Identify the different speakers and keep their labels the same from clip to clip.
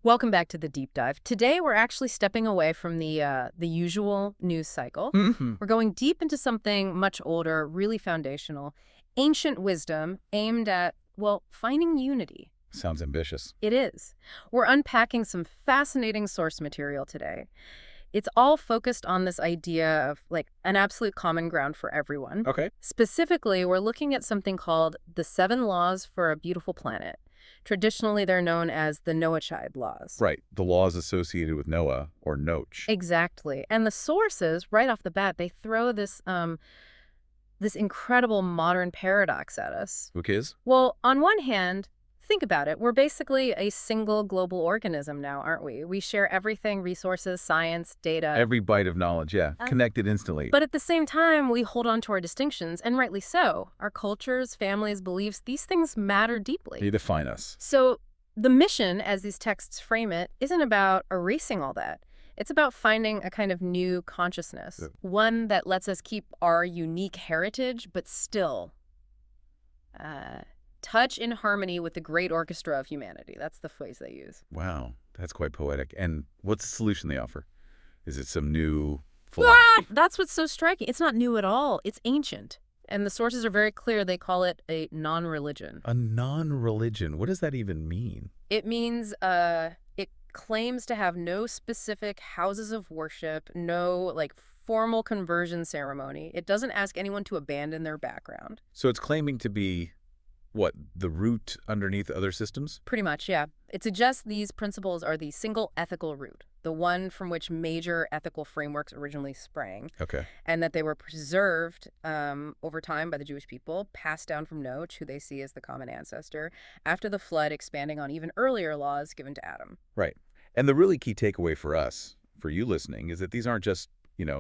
Speaker 1: Welcome back to the deep dive. Today we're actually stepping away from the usual news cycle.
Speaker 2: Hmm.
Speaker 1: We're going deep into something much older, really foundational, ancient wisdom aimed at, well, finding unity.
Speaker 2: Sounds ambitious.
Speaker 1: It is. We're unpacking some fascinating source material today. It's all focused on this idea of like an absolute common ground for everyone.
Speaker 2: Okay.
Speaker 1: Specifically, we're looking at something called the Seven Laws for a Beautiful Planet. Traditionally, they're known as the Noachide laws.
Speaker 2: Right. The laws associated with Noah, or Noach.
Speaker 1: Exactly. And the sources, right off the bat, they throw this incredible modern paradox at us.
Speaker 2: Which is?
Speaker 1: Well, on one hand, think about it. We're basically a single global organism now, aren't we? We share everything, resources, science, data.
Speaker 2: Every bite of knowledge, yeah. Connected instantly.
Speaker 1: But at the same time, we hold on to our distinctions, and rightly so. Our cultures, families, beliefs, these things matter deeply.
Speaker 2: They define us.
Speaker 1: So the mission, as these texts frame it, isn't about erasing all that. It's about finding a kind of new consciousness, one that lets us keep our unique heritage, but still touch in harmony with the great orchestra of humanity. That's the phrase they use.
Speaker 2: Wow. That's quite poetic. And what's the solution they offer? Is it some new
Speaker 1: That's what's so striking. It's not new at all. It's ancient. And the sources are very clear. They call it a non-religion.
Speaker 2: A non-religion? What does that even mean?
Speaker 1: It means it claims to have no specific houses of worship, no like formal conversion ceremony. It doesn't ask anyone to abandon their background.
Speaker 2: So it's claiming to be, what, the root underneath other systems?
Speaker 1: Pretty much, yeah. It suggests these principles are the single ethical root, the one from which major ethical frameworks originally sprang,
Speaker 2: Okay.
Speaker 1: and that they were preserved over time by the Jewish people, passed down from Noach, who they see as the common ancestor, after the flood, expanding on even earlier laws given to Adam.
Speaker 2: Right. And the really key takeaway for us, for you listening, is that these aren't just,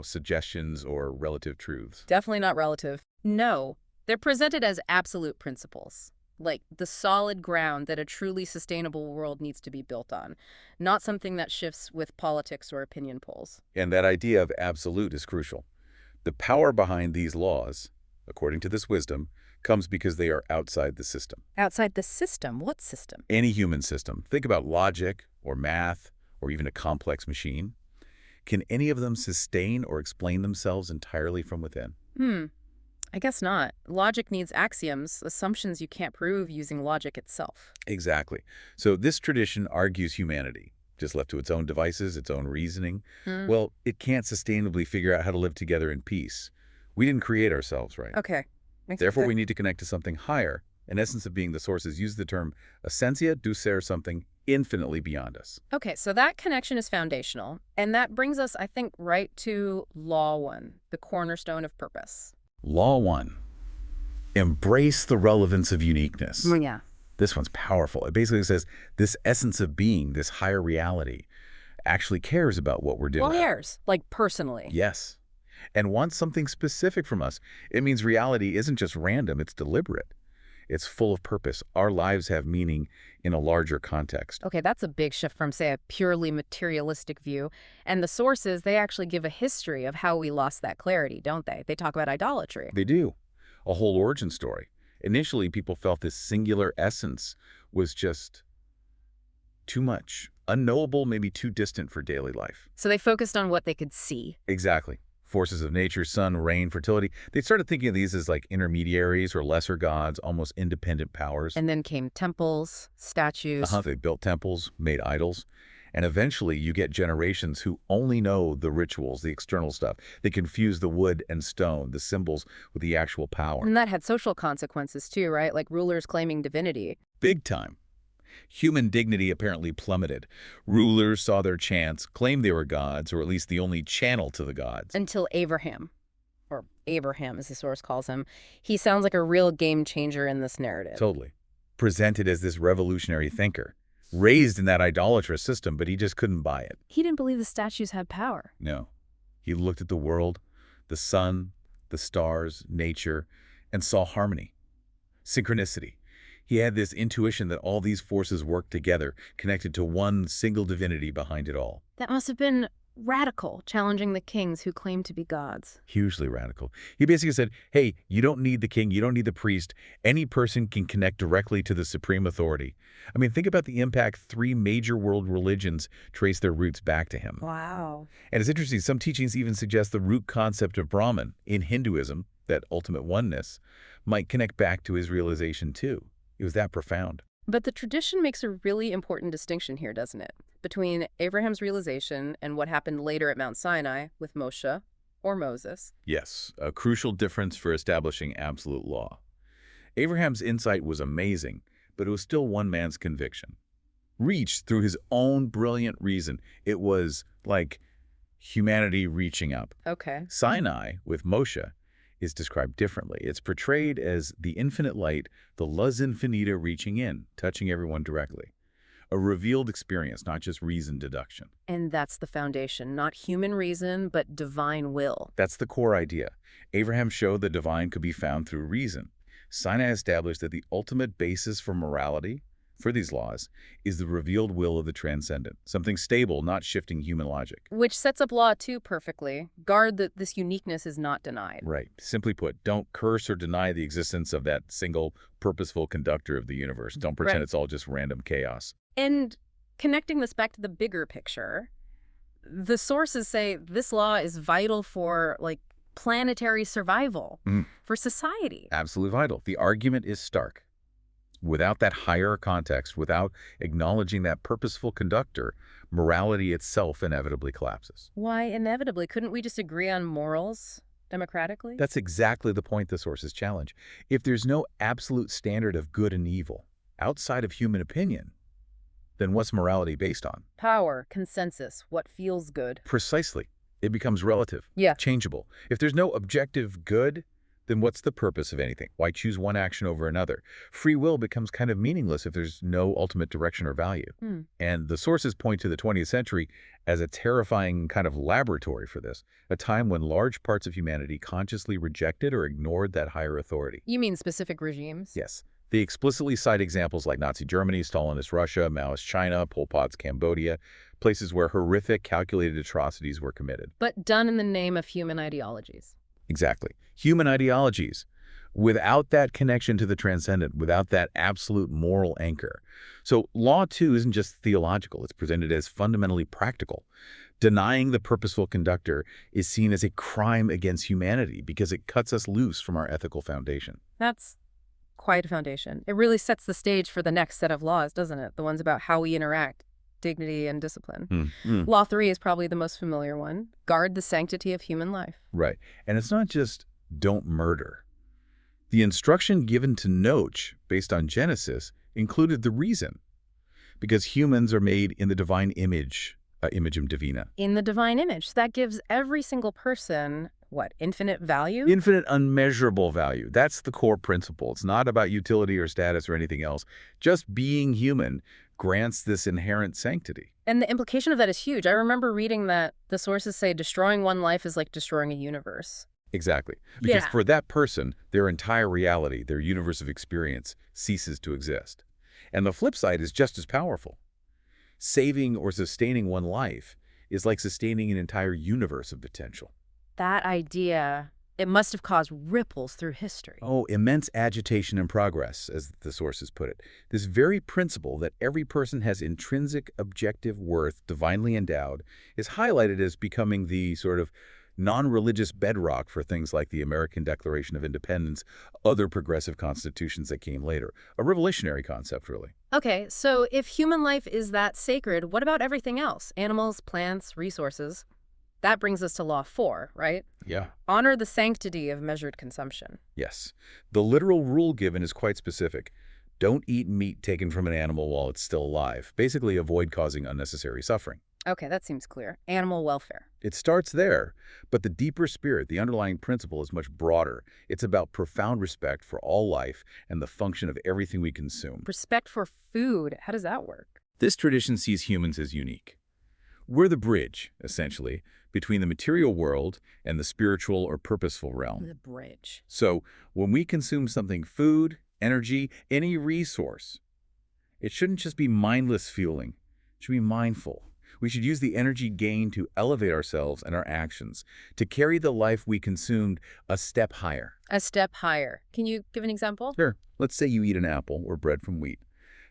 Speaker 2: suggestions or relative truths.
Speaker 1: Definitely not relative. No, they're presented as absolute principles, like the solid ground that a truly sustainable world needs to be built on, not something that shifts with politics or opinion polls.
Speaker 2: And that idea of absolute is crucial. The power behind these laws, according to this wisdom, comes because they are outside the system.
Speaker 1: Outside the system? What system?
Speaker 2: Any human system. Think about logic or math or even a complex machine. Can any of them sustain or explain themselves entirely from within?
Speaker 1: I guess not. Logic needs axioms, assumptions you can't prove using logic itself.
Speaker 2: Exactly. So this tradition argues humanity, just left to its own devices, its own reasoning. Well, it can't sustainably figure out how to live together in peace. We didn't create ourselves, right?
Speaker 1: Okay.
Speaker 2: Therefore, we need to connect to something higher. An essence of being, the sources use the term essentia do ser, something infinitely beyond us.
Speaker 1: Okay, so that connection is foundational. And that brings us, I think, right to Law 1, the cornerstone of purpose.
Speaker 2: Law 1. Embrace the relevance of uniqueness.
Speaker 1: Yeah.
Speaker 2: This one's powerful. It basically says this essence of being, this higher reality, actually cares about what we're doing.
Speaker 1: Well, cares, like personally.
Speaker 2: Yes. And wants something specific from us. It means reality isn't just random, it's deliberate. It's full of purpose. Our lives have meaning in a larger context.
Speaker 1: Okay, that's a big shift from, say, a purely materialistic view. And the sources, they actually give a history of how we lost that clarity, don't they? They talk about idolatry.
Speaker 2: They do. A whole origin story. Initially, people felt this singular essence was just too much, unknowable, maybe too distant for daily life.
Speaker 1: So they focused on what they could see.
Speaker 2: Exactly. Forces of nature, sun, rain, fertility. They started thinking of these as like intermediaries or lesser gods, almost independent powers.
Speaker 1: And then came temples, statues.
Speaker 2: They built temples, made idols. And eventually you get generations who only know the rituals, the external stuff. They confuse the wood and stone, the symbols, with the actual power.
Speaker 1: And that had social consequences too, right? Like rulers claiming divinity.
Speaker 2: Big time. Human dignity apparently plummeted. Rulers saw their chance, claimed they were gods, or at least the only channel to the gods.
Speaker 1: Until Abraham, or Abraham as the source calls him, he sounds like a real game changer in this narrative.
Speaker 2: Totally. Presented as this revolutionary thinker. Raised in that idolatrous system, but he just couldn't buy it.
Speaker 1: He didn't believe the statues had power.
Speaker 2: No. He looked at the world, the sun, the stars, nature, and saw harmony, synchronicity. He had this intuition that all these forces worked together, connected to one single divinity behind it all.
Speaker 1: That must have been radical, challenging the kings who claim to be gods.
Speaker 2: Hugely radical. He basically said, hey, you don't need the king, you don't need the priest. Any person can connect directly to the supreme authority. I mean, think about the impact 3 major world religions trace their roots back to him.
Speaker 1: Wow.
Speaker 2: And it's interesting, some teachings even suggest the root concept of Brahman in Hinduism, that ultimate oneness, might connect back to his realization too. It was that profound.
Speaker 1: But the tradition makes a really important distinction here, doesn't it? Between Abraham's realization and what happened later at Mount Sinai with Moshe or Moses.
Speaker 2: Yes, a crucial difference for establishing absolute law. Abraham's insight was amazing, but it was still one man's conviction. Reached through his own brilliant reason. It was like humanity reaching up.
Speaker 1: Okay.
Speaker 2: Sinai, with Moshe, is described differently. It's portrayed as the infinite light, the luz infinita reaching in, touching everyone directly. A revealed experience, not just reason deduction.
Speaker 1: And that's the foundation, not human reason, but divine will.
Speaker 2: That's the core idea. Abraham showed the divine could be found through reason. Sinai established that the ultimate basis for morality, for these laws, is the revealed will of the transcendent, something stable, not shifting human logic.
Speaker 1: Which sets up law, too, perfectly. Guard that this uniqueness is not denied.
Speaker 2: Right. Simply put, don't curse or deny the existence of that single, purposeful conductor of the universe. Don't pretend it's all just random chaos.
Speaker 1: And connecting this back to the bigger picture, the sources say this law is vital for, like, planetary survival, for society.
Speaker 2: Absolutely vital. The argument is stark. Without that higher context, without acknowledging that purposeful conductor, morality itself inevitably collapses.
Speaker 1: Why inevitably? Couldn't we just agree on morals democratically?
Speaker 2: That's exactly the point the sources challenge. If there's no absolute standard of good and evil outside of human opinion, then what's morality based on?
Speaker 1: Power, consensus, what feels good.
Speaker 2: Precisely. It becomes relative, changeable. If there's no objective good, then what's the purpose of anything? Why choose one action over another? Free will becomes kind of meaningless if there's no ultimate direction or value. And the sources point to the 20th century as a terrifying kind of laboratory for this, a time when large parts of humanity consciously rejected or ignored that higher authority.
Speaker 1: You mean specific regimes?
Speaker 2: Yes. They explicitly cite examples like Nazi Germany, Stalinist Russia, Maoist China, Pol Pot's Cambodia, places where horrific, calculated atrocities were committed.
Speaker 1: But done in the name of human ideologies.
Speaker 2: Exactly. Human ideologies. Without that connection to the transcendent, without that absolute moral anchor. So law, too, isn't just theological. It's presented as fundamentally practical. Denying the purposeful conductor is seen as a crime against humanity because it cuts us loose from our ethical foundation.
Speaker 1: That's quite a foundation. It really sets the stage for the next set of laws, doesn't it? The ones about how we interact, dignity and discipline. Law 3 is probably the most familiar one. Guard the sanctity of human life.
Speaker 2: Right. And it's not just don't murder. The instruction given to Noach, based on Genesis, included the reason. Because humans are made in the divine image, imagem divina.
Speaker 1: In the divine image. That gives every single person, what, infinite value?
Speaker 2: Infinite, unmeasurable value. That's the core principle. It's not about utility or status or anything else. Just being human grants this inherent sanctity.
Speaker 1: And the implication of that is huge. I remember reading that the sources say destroying one life is like destroying a universe.
Speaker 2: Exactly. Because for that person, their entire reality, their universe of experience, ceases to exist. And the flip side is just as powerful. Saving or sustaining one life is like sustaining an entire universe of potential.
Speaker 1: That idea, it must have caused ripples through history.
Speaker 2: Oh, immense agitation and progress, as the sources put it. This very principle that every person has intrinsic objective worth, divinely endowed, is highlighted as becoming the sort of non-religious bedrock for things like the American Declaration of Independence, other progressive constitutions that came later. A revolutionary concept, really.
Speaker 1: Okay, so if human life is that sacred, what about everything else? Animals, plants, resources? That brings us to Law 4, right?
Speaker 2: Yeah.
Speaker 1: Honor the sanctity of measured consumption.
Speaker 2: Yes. The literal rule given is quite specific. Don't eat meat taken from an animal while it's still alive. Basically, avoid causing unnecessary suffering.
Speaker 1: Okay, that seems clear. Animal welfare.
Speaker 2: It starts there, but the deeper spirit, the underlying principle, is much broader. It's about profound respect for all life and the function of everything we consume.
Speaker 1: Respect for food. How does that work?
Speaker 2: This tradition sees humans as unique. We're the bridge, essentially, between the material world and the spiritual or purposeful realm.
Speaker 1: The bridge.
Speaker 2: So when we consume something, food, energy, any resource, it shouldn't just be mindless fueling. It should be mindful. We should use the energy gained to elevate ourselves and our actions, to carry the life we consumed a step higher.
Speaker 1: A step higher. Can you give an example?
Speaker 2: Sure. Let's say you eat an apple or bread from wheat.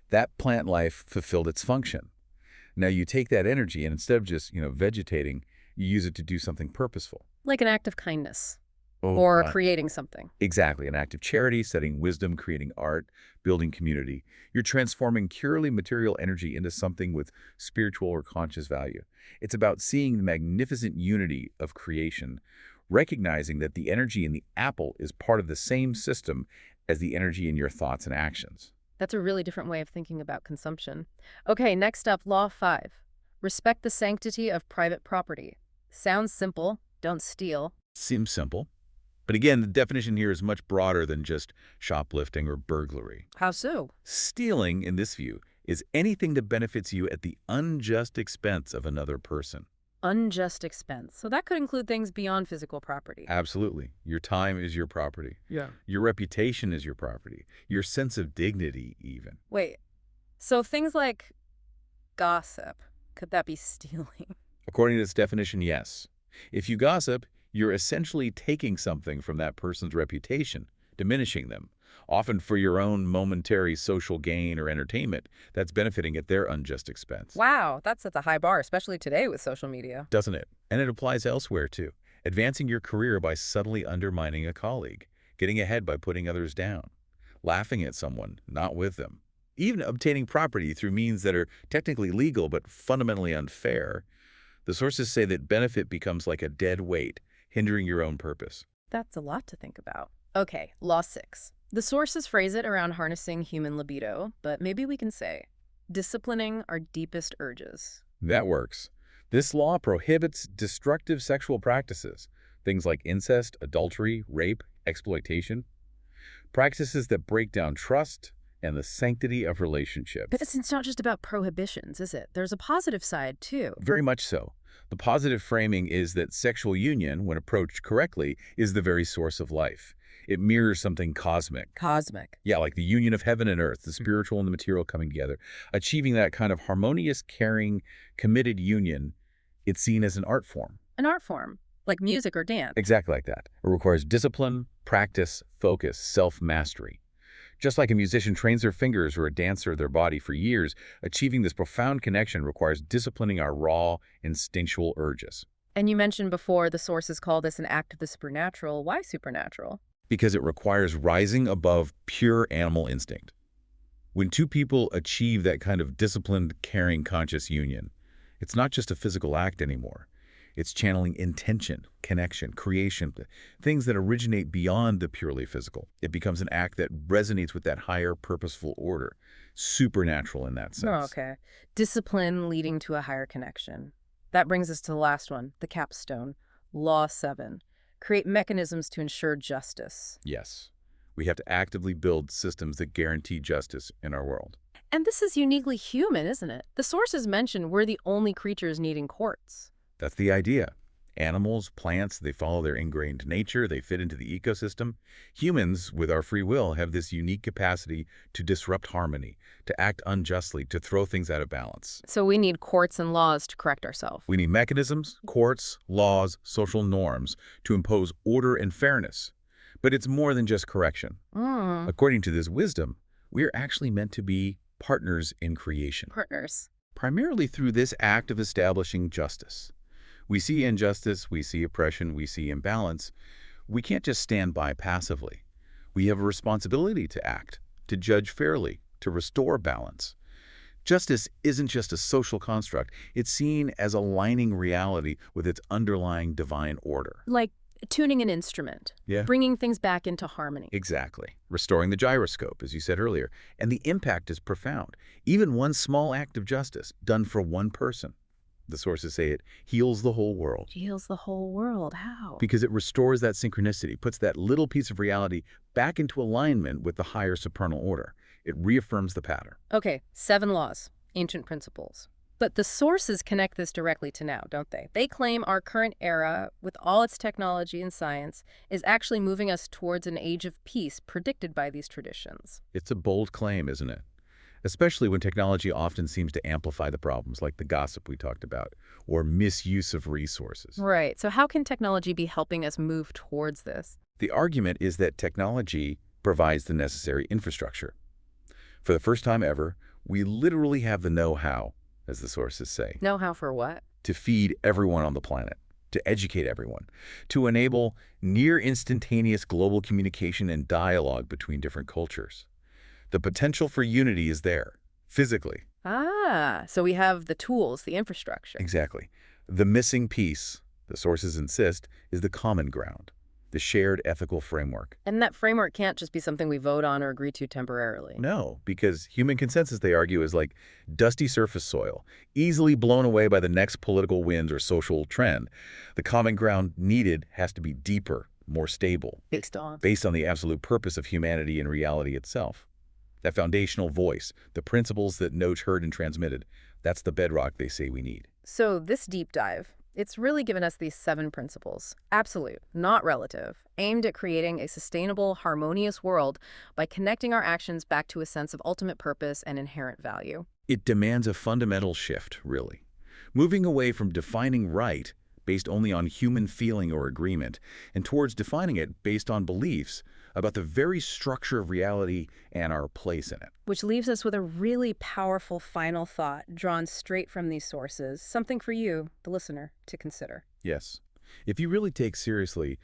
Speaker 2: That plant life fulfilled its function. Now you take that energy and instead of just, vegetating, you use it to do something purposeful.
Speaker 1: Like an act of kindness.
Speaker 2: Oh,
Speaker 1: Or creating something.
Speaker 2: exactly. An act of charity, studying wisdom, creating art, building community. You're transforming purely material energy into something with spiritual or conscious value. It's about seeing the magnificent unity of creation, recognizing that the energy in the apple is part of the same system as the energy in your thoughts and actions.
Speaker 1: That's a really different way of thinking about consumption. Okay, next up, Law 5. Respect the sanctity of private property. Sounds simple. Don't steal.
Speaker 2: Seems simple. But again, the definition here is much broader than just shoplifting or burglary.
Speaker 1: How so?
Speaker 2: Stealing, in this view, is anything that benefits you at the unjust expense of another person.
Speaker 1: Unjust expense. So that could include things beyond physical property.
Speaker 2: Absolutely. Your time is your property.
Speaker 1: Yeah.
Speaker 2: Your reputation is your property. Your sense of dignity, even.
Speaker 1: Wait, so things like gossip, could that be stealing?
Speaker 2: According to this definition, yes. If you gossip, you're essentially taking something from that person's reputation, diminishing them, often for your own momentary social gain or entertainment that's benefiting at their unjust expense.
Speaker 1: Wow, that sets a high bar, especially today with social media.
Speaker 2: Doesn't it? And it applies elsewhere, too. Advancing your career by subtly undermining a colleague, getting ahead by putting others down, laughing at someone, not with them, even obtaining property through means that are technically legal but fundamentally unfair. The sources say that benefit becomes like a dead weight, hindering your own purpose.
Speaker 1: That's a lot to think about. Okay, Law 6. The sources phrase it around harnessing human libido, but maybe we can say, disciplining our deepest urges.
Speaker 2: That works. This law prohibits destructive sexual practices, things like incest, adultery, rape, exploitation, practices that break down trust and the sanctity of relationships.
Speaker 1: But it's not just about prohibitions, is it? There's a positive side, too.
Speaker 2: Very much so. The positive framing is that sexual union, when approached correctly, is the very source of life. It mirrors something cosmic.
Speaker 1: Cosmic.
Speaker 2: Yeah, like the union of heaven and earth, the spiritual and the material coming together. Achieving that kind of harmonious, caring, committed union, it's seen as an art form.
Speaker 1: An art form, like music or dance.
Speaker 2: Exactly like that. It requires discipline, practice, focus, self-mastery. Just like a musician trains their fingers or a dancer their body for years, achieving this profound connection requires disciplining our raw, instinctual urges.
Speaker 1: And you mentioned before the sources call this an act of the supernatural. Why supernatural?
Speaker 2: Because it requires rising above pure animal instinct. When two people achieve that kind of disciplined, caring, conscious union, it's not just a physical act anymore. It's channeling intention, connection, creation, things that originate beyond the purely physical. It becomes an act that resonates with that higher purposeful order, supernatural in that sense.
Speaker 1: Oh, okay. Discipline leading to a higher connection. That brings us to the last one, the capstone, Law 7. Create mechanisms to ensure justice.
Speaker 2: Yes. We have to actively build systems that guarantee justice in our world.
Speaker 1: And this is uniquely human, isn't it? The sources mention we're the only creatures needing courts.
Speaker 2: That's the idea. Animals, plants, they follow their ingrained nature, they fit into the ecosystem. Humans, with our free will, have this unique capacity to disrupt harmony, to act unjustly, to throw things out of balance.
Speaker 1: So we need courts and laws to correct ourselves.
Speaker 2: We need mechanisms, courts, laws, social norms to impose order and fairness. But it's more than just correction. According to this wisdom, we are actually meant to be partners in creation.
Speaker 1: Partners.
Speaker 2: Primarily through this act of establishing justice. We see injustice, we see oppression, we see imbalance. We can't just stand by passively. We have a responsibility to act, to judge fairly, to restore balance. Justice isn't just a social construct. It's seen as aligning reality with its underlying divine order.
Speaker 1: Like tuning an instrument.
Speaker 2: Yeah.
Speaker 1: Bringing things back into harmony.
Speaker 2: Exactly. Restoring the gyroscope, as you said earlier. And the impact is profound. Even one small act of justice done for one person, the sources say it heals the whole world.
Speaker 1: Heals the whole world. How?
Speaker 2: Because it restores that synchronicity, puts that little piece of reality back into alignment with the higher supernal order. It reaffirms the pattern.
Speaker 1: Okay, 7 laws, ancient principles. But the sources connect this directly to now, don't they? They claim our current era, with all its technology and science, is actually moving us towards an age of peace predicted by these traditions.
Speaker 2: It's a bold claim, isn't it? especially when technology often seems to amplify the problems like the gossip we talked about, or misuse of resources.
Speaker 1: Right. So how can technology be helping us move towards this?
Speaker 2: The argument is that technology provides the necessary infrastructure. For the first time ever, we literally have the know-how, as the sources say,
Speaker 1: Know-how for what?
Speaker 2: to feed everyone on the planet, to educate everyone, to enable near instantaneous global communication and dialogue between different cultures. The potential for unity is there, physically.
Speaker 1: Ah, so we have the tools, the infrastructure.
Speaker 2: Exactly. The missing piece, the sources insist, is the common ground, the shared ethical framework.
Speaker 1: And that framework can't just be something we vote on or agree to temporarily.
Speaker 2: No, because human consensus, they argue, is like dusty surface soil, easily blown away by the next political wind or social trend. The common ground needed has to be deeper, more stable, based on the absolute purpose of humanity and reality itself. That foundational voice, the principles that Noach heard and transmitted, that's the bedrock they say we need.
Speaker 1: So this deep dive, it's really given us these 7 principles, absolute, not relative, aimed at creating a sustainable, harmonious world by connecting our actions back to a sense of ultimate purpose and inherent value.
Speaker 2: It demands a fundamental shift, really. Moving away from defining right based only on human feeling or agreement, and towards defining it based on beliefs about the very structure of reality and our place in it.
Speaker 1: Which leaves us with a really powerful final thought drawn straight from these sources, something for you, the listener, to consider.
Speaker 2: Yes. If you really take seriously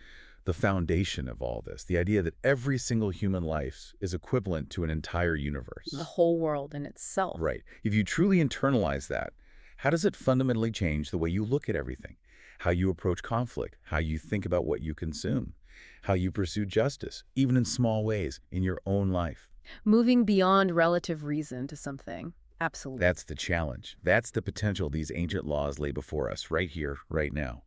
Speaker 2: the foundation of all this, the idea that every single human life is equivalent to an entire universe.
Speaker 1: The whole world in itself.
Speaker 2: Right. If you truly internalize that, how does it fundamentally change the way you look at everything? How you approach conflict, how you think about what you consume, how you pursue justice, even in small ways, in your own life.
Speaker 1: Moving beyond relative reason to something absolute.
Speaker 2: That's the challenge. That's the potential these ancient laws lay before us right here, right now.